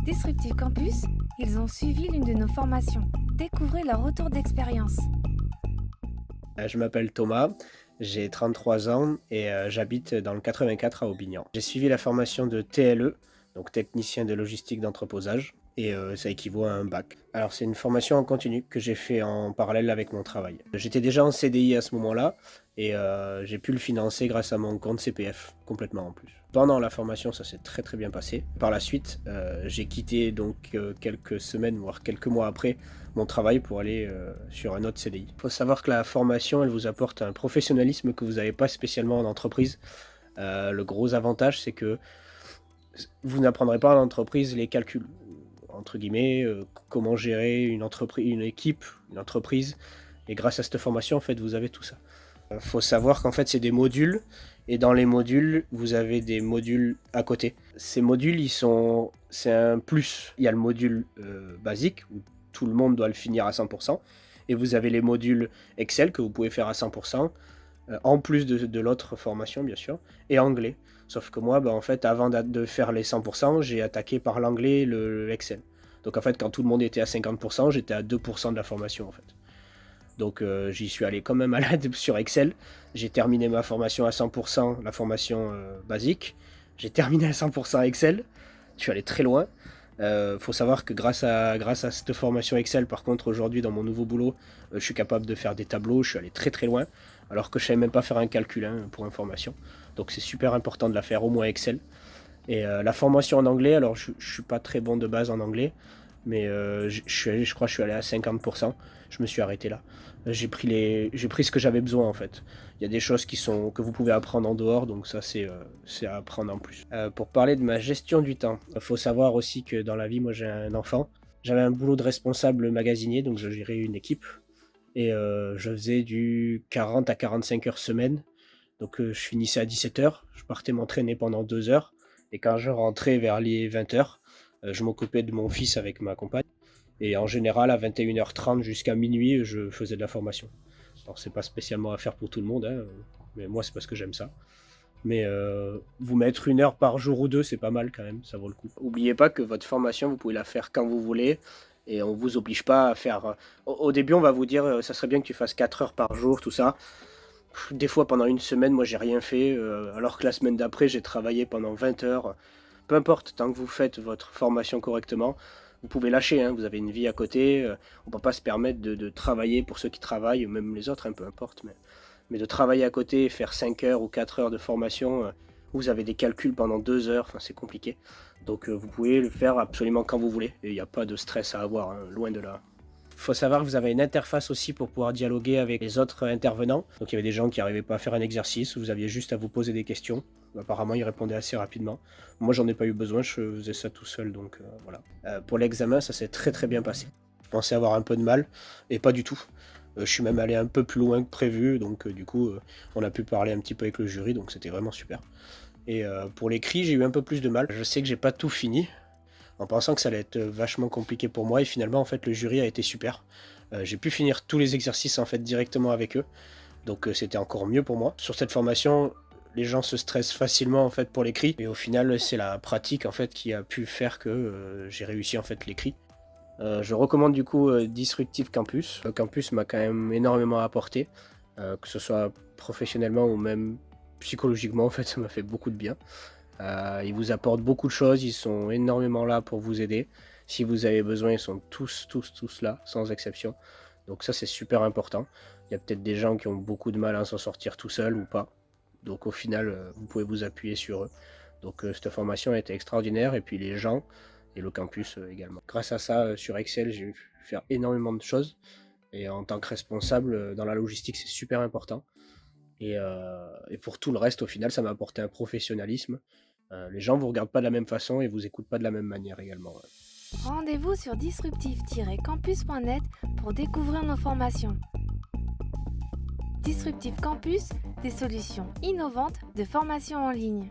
Disruptive Campus, ils ont suivi l'une de nos formations. Découvrez leur retour d'expérience. Je m'appelle Thomas, j'ai 33 ans et j'habite dans le 84 à Aubignan. J'ai suivi la formation de TLE, donc technicien de logistique d'entreposage, et ça équivaut à un bac. Alors c'est une formation en continu que j'ai fait en parallèle avec mon travail. J'étais déjà en CDI à ce moment-là et j'ai pu le financer grâce à mon compte CPF, complètement en plus. Pendant la formation, ça s'est très très bien passé. Par la suite, j'ai quitté donc quelques semaines, voire quelques mois après, mon travail pour aller sur un autre CDI. Il faut savoir que la formation, elle vous apporte un professionnalisme que vous n'avez pas spécialement en entreprise. Le gros avantage, c'est que vous n'apprendrez pas en entreprise les calculs, entre guillemets, comment gérer une entreprise, une équipe, une entreprise. Et grâce à cette formation, en fait, vous avez tout ça. Il faut savoir qu'en fait, c'est des modules. Et dans les modules, vous avez des modules à côté. Ces modules, c'est un plus. Il y a le module basique, où tout le monde doit le finir à 100%. Et vous avez les modules Excel que vous pouvez faire à 100%, en plus de l'autre formation, bien sûr, et anglais. Sauf que moi, en fait, avant de faire les 100%, j'ai attaqué par l'anglais le Excel. Donc en fait, quand tout le monde était à 50%, j'étais à 2% de la formation, en fait. Donc j'y suis allé quand même malade sur Excel. J'ai terminé ma formation à 100%, la formation basique. J'ai terminé à 100% Excel. Je suis allé très loin. Faut savoir que grâce à cette formation Excel, par contre, aujourd'hui, dans mon nouveau boulot, je suis capable de faire des tableaux. Je suis allé très très loin, alors que je ne savais même pas faire un calcul pour information. Donc c'est super important de la faire, au moins Excel. Et la formation en anglais, alors je ne suis pas très bon de base en anglais, mais je crois que je suis allé à 50%. Je me suis arrêté là. J'ai pris ce que j'avais besoin, en fait. Il y a des choses que vous pouvez apprendre en dehors, donc ça c'est à apprendre en plus. Pour parler de ma gestion du temps, il faut savoir aussi que dans la vie, moi j'ai un enfant. J'avais un boulot de responsable magasinier, donc je gérais une équipe. Et je faisais du 40 à 45 heures semaine. Donc je finissais à 17 heures, je partais m'entraîner pendant 2 heures. Et quand je rentrais vers les 20 heures, je m'occupais de mon fils avec ma compagne. Et en général, à 21h30 jusqu'à minuit, je faisais de la formation. Alors, c'est pas spécialement à faire pour tout le monde, mais moi, c'est parce que j'aime ça. Mais vous mettre 1 heure par jour ou deux, c'est pas mal quand même, ça vaut le coup. N'oubliez pas que votre formation, vous pouvez la faire quand vous voulez. Et on vous oblige pas à faire... Au début, on va vous dire, ça serait bien que tu fasses 4 heures par jour, tout ça. Des fois, pendant une semaine, moi, j'ai rien fait, alors que la semaine d'après, j'ai travaillé pendant 20 heures. Peu importe, tant que vous faites votre formation correctement, vous pouvez lâcher, vous avez une vie à côté. On ne peut pas se permettre de travailler pour ceux qui travaillent, même les autres, peu importe. Mais de travailler à côté, faire 5 heures ou 4 heures de formation, vous avez des calculs pendant 2 heures, c'est compliqué. Donc vous pouvez le faire absolument quand vous voulez. Et il n'y a pas de stress à avoir, loin de là. Il faut savoir que vous avez une interface aussi pour pouvoir dialoguer avec les autres intervenants. Donc il y avait des gens qui n'arrivaient pas à faire un exercice, vous aviez juste à vous poser des questions. Apparemment, ils répondaient assez rapidement. Moi, j'en ai pas eu besoin, je faisais ça tout seul, donc voilà. Pour l'examen, ça s'est très très bien passé. Je pensais avoir un peu de mal, et pas du tout. Je suis même allé un peu plus loin que prévu, donc du coup, on a pu parler un petit peu avec le jury, donc c'était vraiment super. Et pour l'écrit, j'ai eu un peu plus de mal. Je sais que j'ai pas tout fini, en pensant que ça allait être vachement compliqué pour moi, et finalement, en fait, le jury a été super. J'ai pu finir tous les exercices, en fait, directement avec eux, donc c'était encore mieux pour moi. Sur cette formation, les gens se stressent facilement, en fait, pour l'écrit, et au final, c'est la pratique, en fait, qui a pu faire que j'ai réussi, en fait, l'écrit. Je recommande du coup Disruptive Campus. Le campus m'a quand même énormément apporté, que ce soit professionnellement ou même psychologiquement, en fait, ça m'a fait beaucoup de bien. Ils vous apportent beaucoup de choses, ils sont énormément là pour vous aider. Si vous avez besoin, ils sont tous là, sans exception. Donc ça, c'est super important. Il y a peut-être des gens qui ont beaucoup de mal à s'en sortir tout seuls ou pas. Donc au final, vous pouvez vous appuyer sur eux. Donc cette formation a été extraordinaire, et puis les gens et le campus également. Grâce à ça, sur Excel, j'ai pu faire énormément de choses. Et en tant que responsable dans la logistique, c'est super important. Et pour tout le reste, au final, ça m'a apporté un professionnalisme. Les gens vous regardent pas de la même façon et vous écoutent pas de la même manière également. Rendez-vous sur disruptive-campus.net pour découvrir nos formations. Disruptive Campus, des solutions innovantes de formation en ligne.